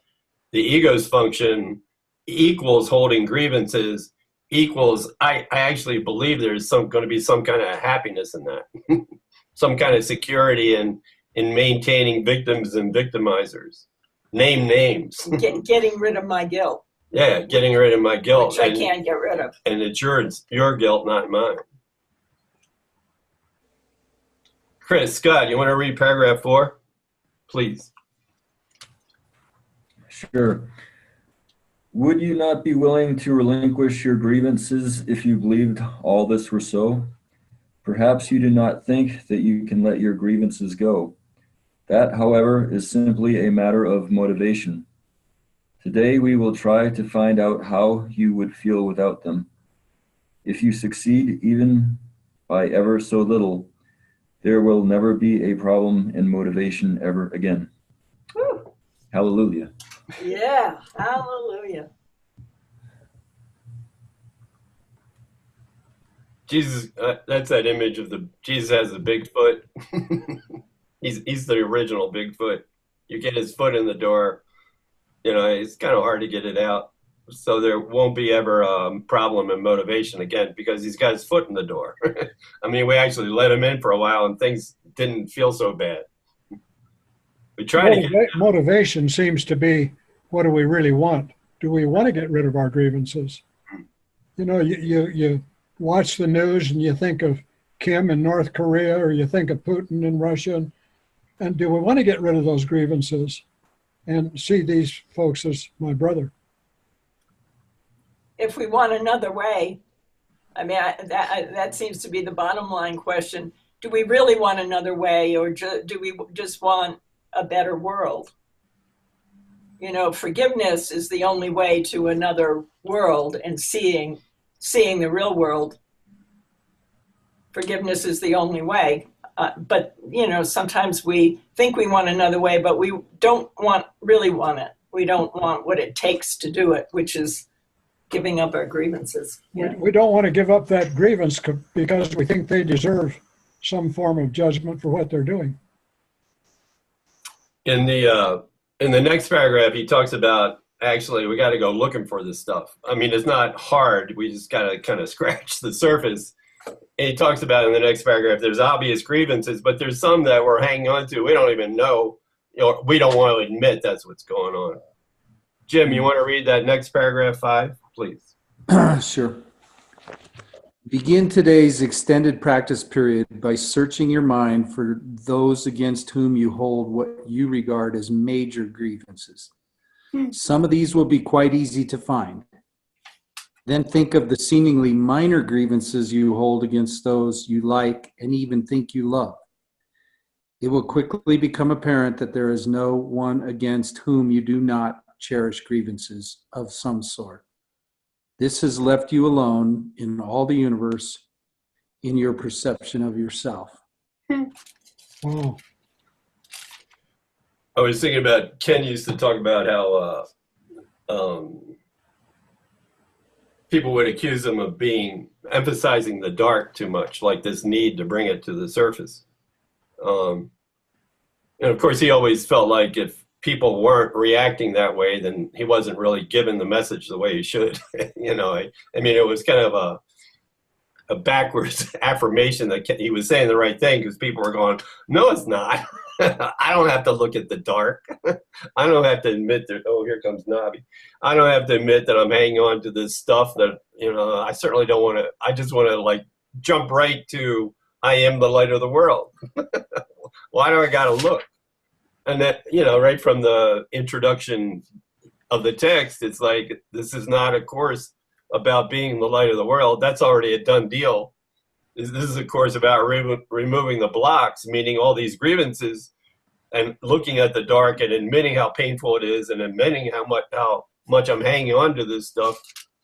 the ego's function equals holding grievances, equals, I actually believe there's going to be some kind of happiness in that, some kind of security in maintaining victims and victimizers. Name names. Getting rid of my guilt. Yeah, getting rid of my guilt. Which I can't get rid of. And it's your guilt, not mine. Chris, Scott, you want to read paragraph 4? Please. Sure. Would you not be willing to relinquish your grievances if you believed all this were so? Perhaps you do not think that you can let your grievances go. That, however, is simply a matter of motivation. Today we will try to find out how you would feel without them. If you succeed even by ever so little, there will never be a problem in motivation ever again. Woo. Hallelujah. Yeah, hallelujah. Jesus, that's that image of Jesus has a big foot. He's the original Bigfoot. You get his foot in the door, it's kind of hard to get it out. So there won't be ever a problem in motivation again because he's got his foot in the door. I mean, we actually let him in for a while and things didn't feel so bad. We try to motivation seems to be, what do we really want? Do we want to get rid of our grievances? You watch the news and you think of Kim in North Korea, or you think of Putin in Russia, and do we want to get rid of those grievances and see these folks as my brother? If we want another way, I mean, that seems to be the bottom line question. Do we really want another way, or do we just want a better world? Forgiveness is the only way to another world, and seeing the real world. Forgiveness is the only way. But sometimes we think we want another way, but we don't really want it. We don't want what it takes to do it, which is giving up our grievances. We don't want to give up that grievance because we think they deserve some form of judgment for what they're doing. In the next paragraph, he talks about, actually, we got to go looking for this stuff. I mean, it's not hard. We just got to kind of scratch the surface. And he talks about in the next paragraph, there's obvious grievances, but there's some that we're hanging on to. We don't even know, we don't want to admit that's what's going on. Jim, you want to read that next paragraph 5, please? Sure. Begin today's extended practice period by searching your mind for those against whom you hold what you regard as major grievances. Some of these will be quite easy to find. Then think of the seemingly minor grievances you hold against those you like and even think you love. It will quickly become apparent that there is no one against whom you do not cherish grievances of some sort. This has left you alone in all the universe in your perception of yourself. Wow. I was thinking about, Ken used to talk about how people would accuse him of emphasizing the dark too much, like this need to bring it to the surface. And of course, he always felt like if people weren't reacting that way, then he wasn't really giving the message the way he should. I mean, it was kind of a backwards affirmation that he was saying the right thing, because people were going, no, it's not. I don't have to look at the dark. I don't have to admit that, oh, here comes Nobby. I don't have to admit that I'm hanging on to this stuff that, I certainly don't want to. I just want to jump right to, I am the light of the world. Why do I got to look? And that, right from the introduction of the text, it's like, this is not a course about being the light of the world. That's already a done deal. This is a course about removing the blocks, meaning all these grievances, and looking at the dark and admitting how painful it is, and admitting how much I'm hanging on to this stuff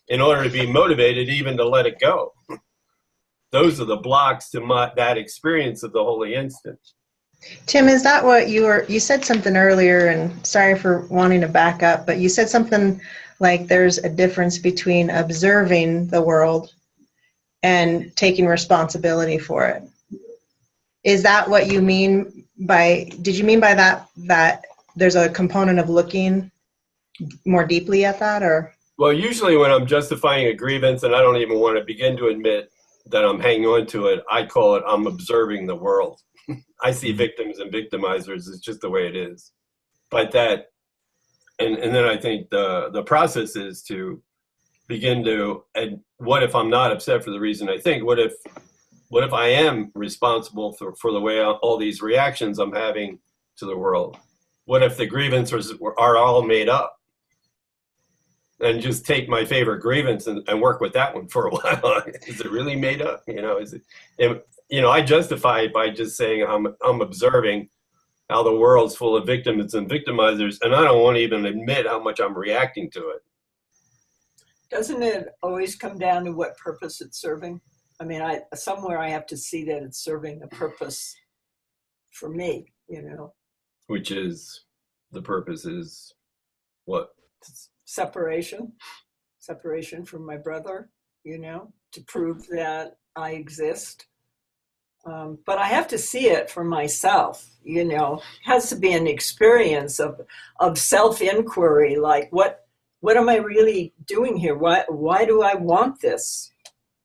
in order to be motivated even to let it go. Those are the blocks to that experience of the holy instant. Tim, is that what you said something earlier, and sorry for wanting to back up, but you said something like there's a difference between observing the world and taking responsibility for it. Is that what you mean did you mean by that there's a component of looking more deeply at that, or? Well, usually when I'm justifying a grievance and I don't even want to begin to admit that I'm hanging on to it, I call it, I'm observing the world. I see victims and victimizers. It's just the way it is. But that, and then I think the process is to begin to, and what if I'm not upset for the reason I think? What if I am responsible for the way all these reactions I'm having to the world? What if the grievances are all made up? And just take my favorite grievance and work with that one for a while. Is it really made up? I justify it by just saying I'm observing how the world's full of victims and victimizers, and I don't want to even admit how much I'm reacting to it. Doesn't it always come down to what purpose it's serving? I mean, somewhere I have to see that it's serving a purpose for me, Which is, the purpose is what? Separation from my brother, to prove that I exist. But I have to see it for myself, It has to be an experience of self-inquiry, like what am I really doing here? Why do I want this?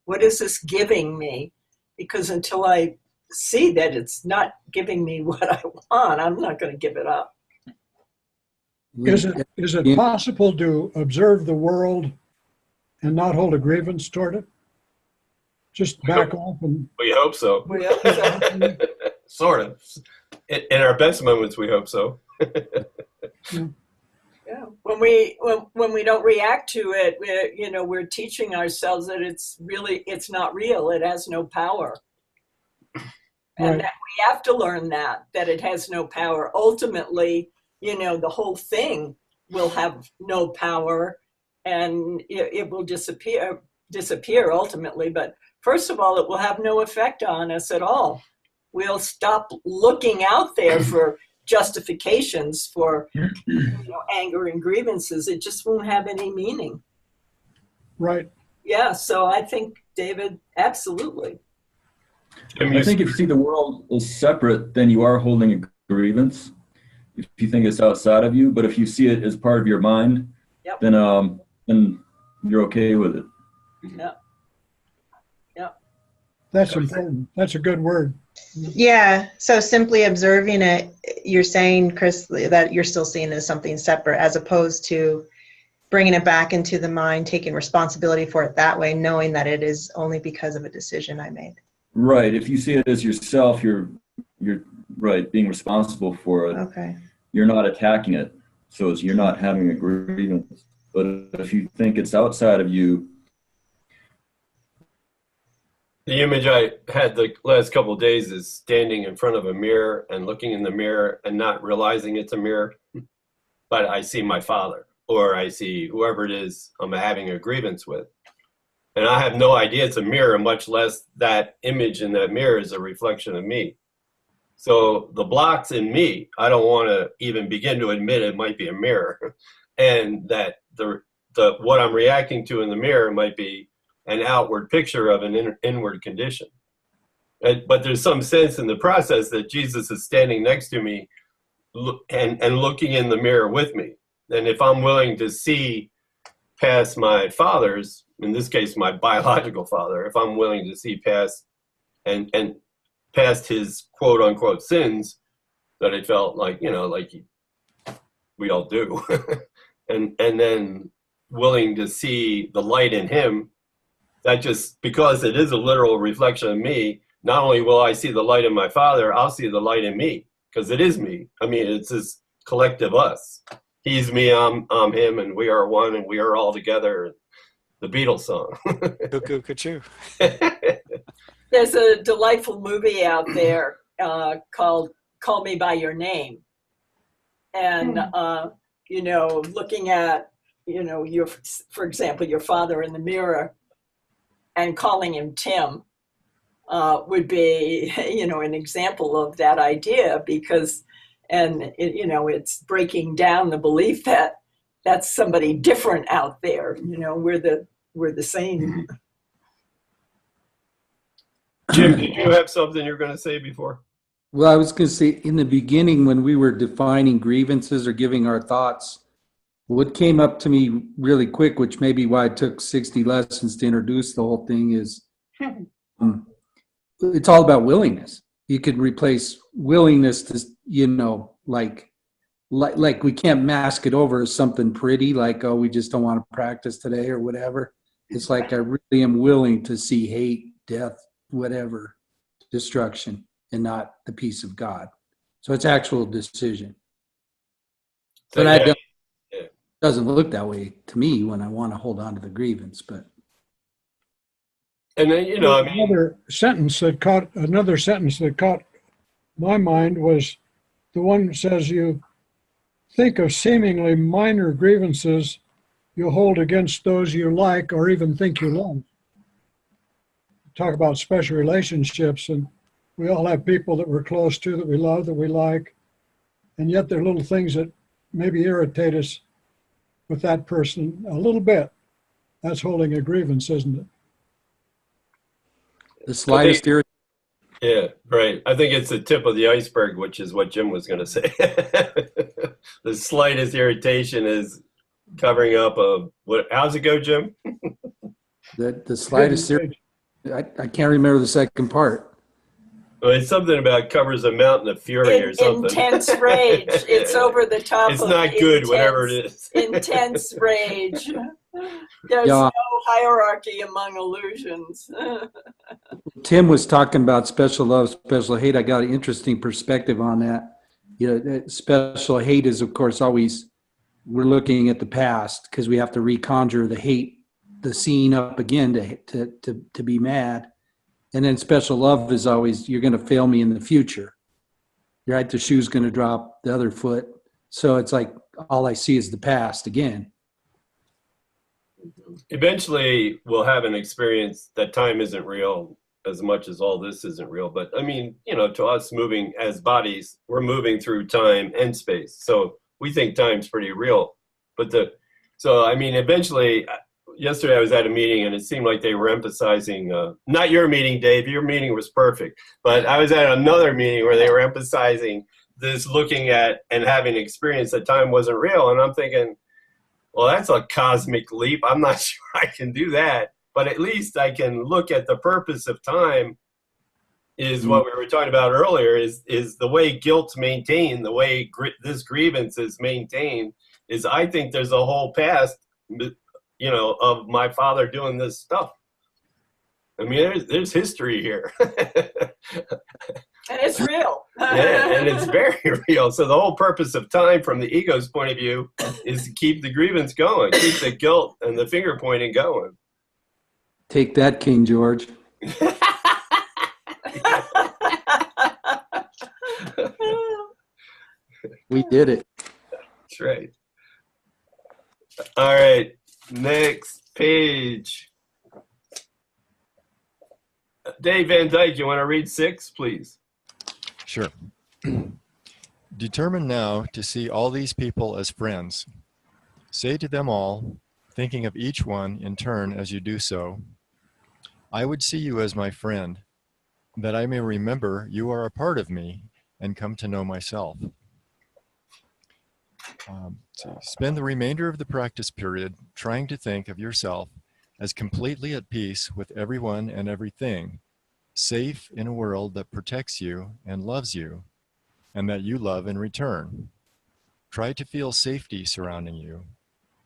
What is this giving me? Because until I see that it's not giving me what I want, I'm not going to give it up. Is it possible to observe the world and not hold a grievance toward it? Just back off and... We hope so. We hope so. Sort of. In our best moments, we hope so. Yeah. When we don't react to it, we're teaching ourselves that it's not real. It has no power. And Right. that we have to learn that it has no power. Ultimately, the whole thing will have no power, and it will disappear ultimately. But first of all, it will have no effect on us at all. we'll stop looking out there for justifications for anger and grievances. It just won't have any meaning. Right. Yeah, so I think, David, absolutely. I think if you see the world as separate, then you are holding a grievance. If you think it's outside of you, but if you see it as part of your mind, Yep. then you're okay with it. Yeah. Yeah. That's important. That's a good word. Yeah. So simply observing it, you're saying, Chris, that you're still seeing it as something separate, as opposed to bringing it back into the mind, taking responsibility for it that way, knowing that it is only because of a decision I made. Right. If you see it as yourself, you're right, being responsible for it. Okay. You're not attacking it. So you're not having a grievance. But if you think it's outside of you. The image I had the last couple of days is standing in front of a mirror and looking in the mirror and not realizing it's a mirror, but I see my father, or I see whoever it is I'm having a grievance with. And I have no idea it's a mirror, much less that image in that mirror is a reflection of me. So the blocks in me, I don't want to even begin to admit it might be a mirror, and that the what I'm reacting to in the mirror might be an outward picture of an inward condition. But there's some sense in the process that Jesus is standing next to me and looking in the mirror with me. And if I'm willing to see past my father's, in this case, my biological father, if I'm willing to see past and past his quote unquote sins, that I felt like, like we all do, and then willing to see the light in him, that just, because it is a literal reflection of me, not only will I see the light in my father, I'll see the light in me, because it is me. I mean, it's this collective us. He's me, I'm him, and we are one, and we are all together. The Beatles song. Cuckoo, cuckoo. There's a delightful movie out there called Call Me By Your Name. And, looking at, for example, your father in the mirror and calling him Tim would be, an example of that idea, because, it's breaking down the belief that that's somebody different out there. We're the same. Jim, did you have something you're going to say before? Well, I was going to say, in the beginning, when we were defining grievances or giving our thoughts, what came up to me really quick, which may be why it took 60 lessons to introduce the whole thing, is it's all about willingness. You could replace willingness to, like we can't mask it over as something pretty, like, oh, we just don't want to practice today or whatever. It's like, I really am willing to see hate, death, whatever, destruction, and not the peace of God. So it's actual decision. But it doesn't look that way to me when I want to hold on to the grievance. But and then another sentence that caught my mind was the one that says, you think of seemingly minor grievances you hold against those you like or even think you love. Talk about special relationships, and we all have people that we're close to, that we love, that we like, and yet there are little things that maybe irritate us with that person a little bit. That's holding a grievance, isn't it? The slightest irritation. Yeah, right. I think it's the tip of the iceberg, which is what Jim was going to say. The slightest irritation is covering up of what? How's it go, Jim? The slightest irritation. I can't remember the second part. Well, it's something about covers a mountain of fury or something. Intense rage. It's over the top. It's not good, whatever it is. Intense rage. There's no hierarchy among illusions. Tim was talking about special love, special hate. I got an interesting perspective on that. Special hate is, of course, always, we're looking at the past because we have to reconjure the hate, the scene up again to be mad. And then special love is always, you're going to fail me in the future, right? The shoe's going to drop the other foot. So it's like, all I see is the past again. Eventually we'll have an experience that time isn't real as much as all this isn't real. But I mean, you know, to us moving as bodies, we're moving through time and space. So we think time's pretty real. But so I mean, eventually, yesterday I was at a meeting and it seemed like they were emphasizing, not your meeting, Dave, your meeting was perfect. But I was at another meeting where they were emphasizing this looking at and having experience that time wasn't real. And I'm thinking, well, that's a cosmic leap. I'm not sure I can do that. But at least I can look at the purpose of time is what we were talking about earlier, is the way guilt's maintained, the way this grievance is maintained, is I think there's a whole past, you know, of my father doing this stuff. I mean, there's history here. And it's real. Yeah, and it's very real. So the whole purpose of time from the ego's point of view is to keep the grievance going, keep the guilt and the finger pointing going. Take that, King George. We did it. That's right. All right, next page. Dave Van Dyke, you want to read 6, please? Sure. Determine now to see all these people as friends. Say to them all, thinking of each one in turn as you do so, I would see you as my friend, that I may remember you are a part of me and come to know myself. So spend the remainder of the practice period trying to think of yourself as completely at peace with everyone and everything, safe in a world that protects you and loves you, and that you love in return. Try to feel safety surrounding you,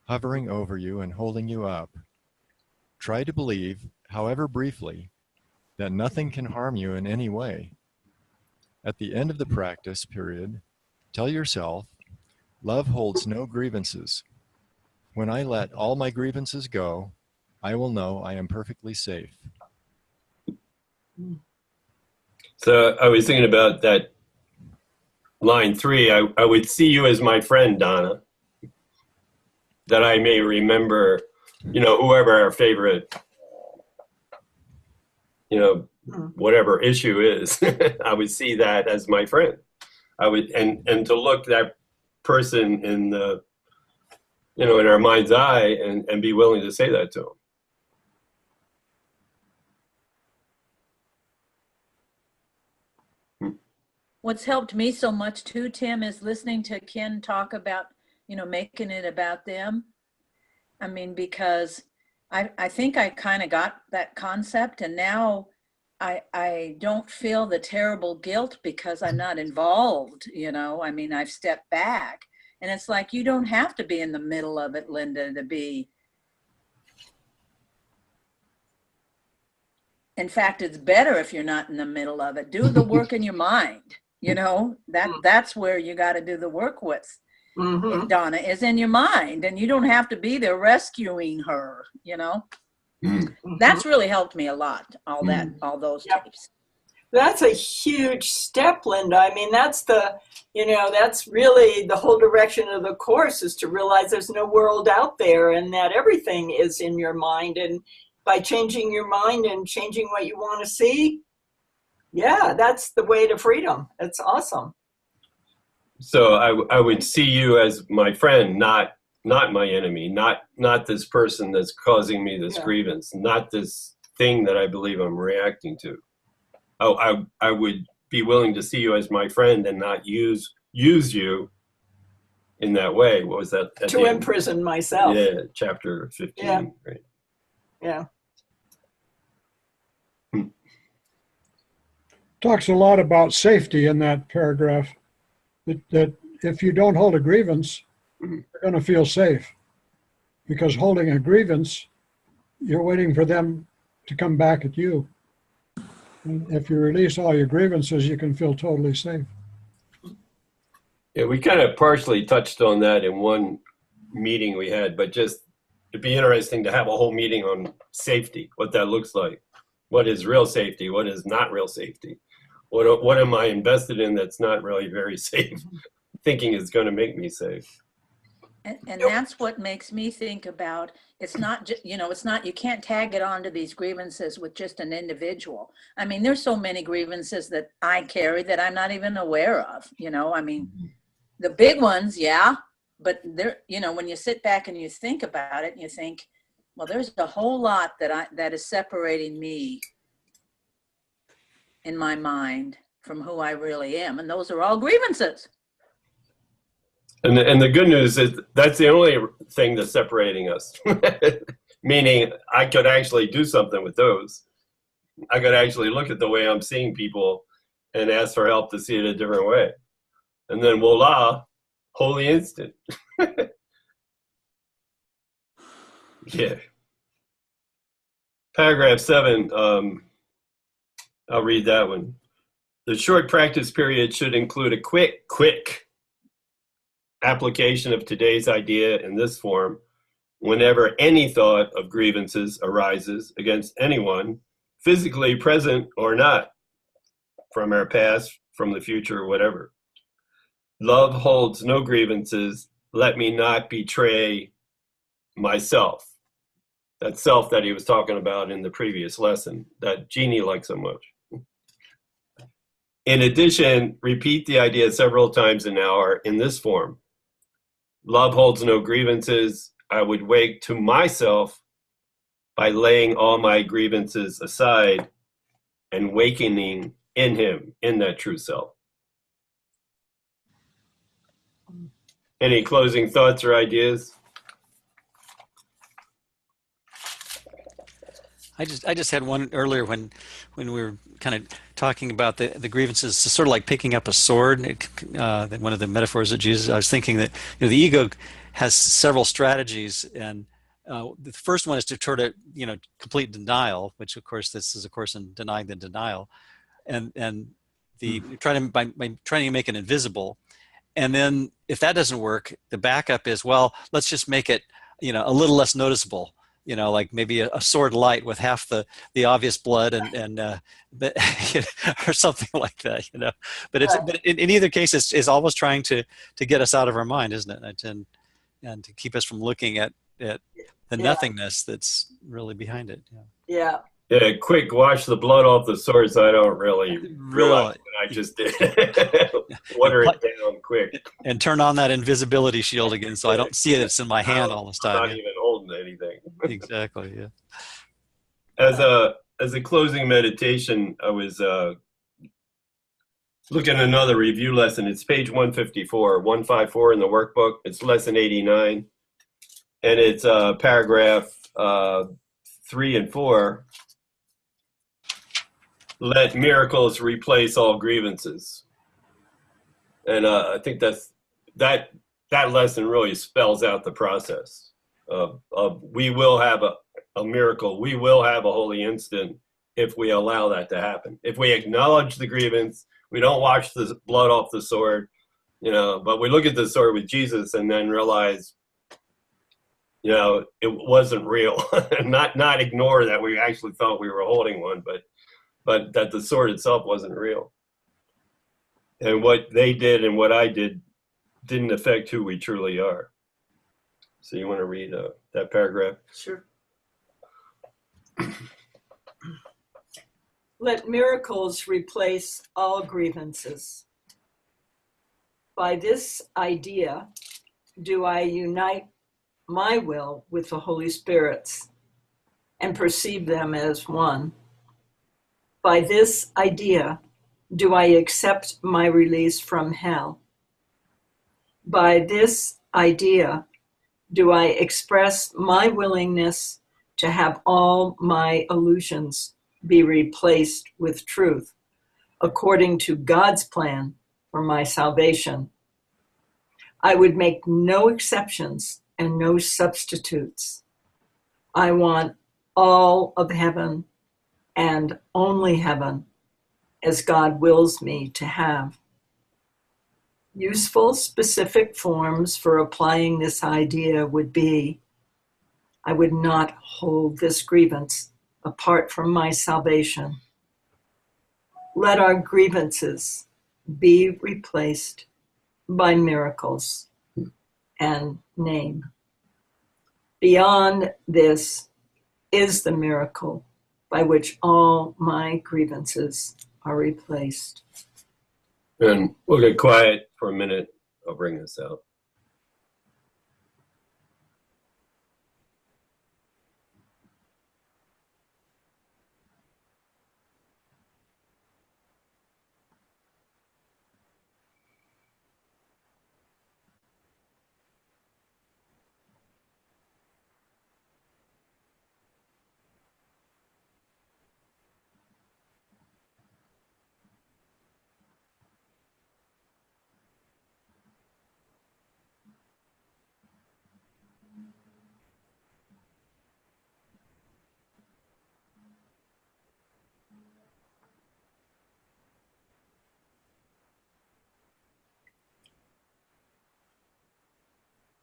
hovering over you and holding you up. Try to believe, however briefly, that nothing can harm you in any way. At the end of the practice period, tell yourself, love holds no grievances. When I let all my grievances go, I will know I am perfectly safe. So I was thinking about that line 3. I would see you as my friend, Donna, that I may remember, you know, whoever our favorite, you know, whatever issue is, I would see that as my friend. I would, and to look that person in the, you know, in our mind's eye and be willing to say that to them. What's helped me so much too, Tim, is listening to Ken talk about, you know, making it about them. I mean, because I think I kind of got that concept, and now I don't feel the terrible guilt because I'm not involved, you know. I mean, I've stepped back, and it's like, you don't have to be in the middle of it, Linda, to be. In fact, it's better if you're not in the middle of it. Do the work in your mind. You know, that's where you got to do the work with. Mm-hmm. Donna is in your mind, and you don't have to be there rescuing her, you know. Mm-hmm. That's really helped me a lot, all those tapes. That's a huge step, Linda. I mean, that's that's really the whole direction of the course, is to realize there's no world out there and that everything is in your mind. And by changing your mind and changing what you want to see, yeah, that's the way to freedom. It's awesome. So I would see you as my friend, not my enemy, not this person that's causing me this grievance, not this thing that I believe I'm reacting to. Oh, I would be willing to see you as my friend and not use you in that way. What was that? To imprison myself. Yeah, chapter 15. Yeah. Right. Yeah. Talks a lot about safety in that paragraph, that if you don't hold a grievance, you're going to feel safe. Because holding a grievance, you're waiting for them to come back at you. And if you release all your grievances, you can feel totally safe. Yeah, we kind of partially touched on that in one meeting we had, but just it'd be interesting to have a whole meeting on safety, what that looks like. What is real safety? What is not real safety? What am I invested in that's not really very safe, thinking is going to make me safe? And that's what makes me think about, it's not just, it's not, you can't tag it onto these grievances with just an individual. I mean, there's so many grievances that I carry that I'm not even aware of, I mean, the big ones, yeah, but there, when you sit back and you think about it and you think, well, there's a whole lot that is separating me in my mind from who I really am. And those are all grievances. And the good news is that's the only thing that's separating us. Meaning I could actually do something with those. I could actually look at the way I'm seeing people and ask for help to see it a different way. And then voila, holy instant. Yeah. Paragraph 7, I'll read that one. The short practice period should include a quick application of today's idea in this form whenever any thought of grievances arises against anyone, physically present or not, from our past, from the future, whatever. Love holds no grievances. Let me not betray myself. That self that he was talking about in the previous lesson, that Jeannie likes so much. In addition, repeat the idea several times an hour in this form. Love holds no grievances. I would wake to myself by laying all my grievances aside and wakening in him, in that true self. Any closing thoughts or ideas? I just had one earlier when we were kind of talking about the grievances, sort of like picking up a sword. One of the metaphors that Jesus, I was thinking that the ego has several strategies, and the first one is to try to complete denial, which of course this is a course in denying the denial, and by trying to make it invisible, and then if that doesn't work, the backup is, well, let's just make it a little less noticeable. Like maybe a sword light with half the obvious blood or something like that, But but in either case, it's almost trying to get us out of our mind, isn't it? And to keep us from looking at the nothingness that's really behind it. Yeah. Yeah, quick, wash the blood off the sword so I don't really realize what I just did. Water it down quick. And turn on that invisibility shield again so I don't see it. It's in my hand all this time. I'm not even holding anything. Exactly, yeah. As a closing meditation, I was looking at another review lesson. It's page 154 in the workbook. It's lesson 89. And it's paragraph 3 and 4. Let miracles replace all grievances. And I think that lesson really spells out the process of we will have a miracle. We will have a holy instant if we allow that to happen. If we acknowledge the grievance, we don't wash the blood off the sword, but we look at the sword with Jesus and then realize, it wasn't real. not ignore that we actually thought we were holding one, but that the sword itself wasn't real. And what they did and what I did didn't affect who we truly are. So you want to read that paragraph? Sure. Let miracles replace all grievances. By this idea, do I unite my will with the Holy Spirit's and perceive them as one. By this idea, do I accept my release from hell? By this idea, do I express my willingness to have all my illusions be replaced with truth, according to God's plan for my salvation? I would make no exceptions and no substitutes. I want all of heaven and only heaven as God wills me to have. Useful, specific forms for applying this idea would be, I would not hold this grievance apart from my salvation. Let our grievances be replaced by miracles. and name. Beyond this is the miracle by which all my grievances are replaced. And we'll get quiet for a minute. I'll bring this out.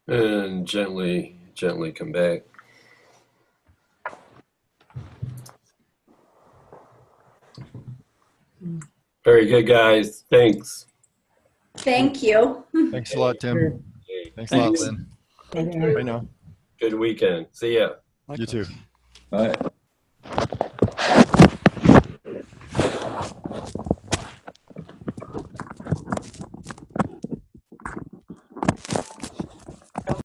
And gently, gently come back. Very good, guys. Thanks. Thank you. Thanks a lot, Tim. Thanks a lot, Thanks. Lynn. Bye-bye. Bye now. Good weekend. See ya. You too. Bye.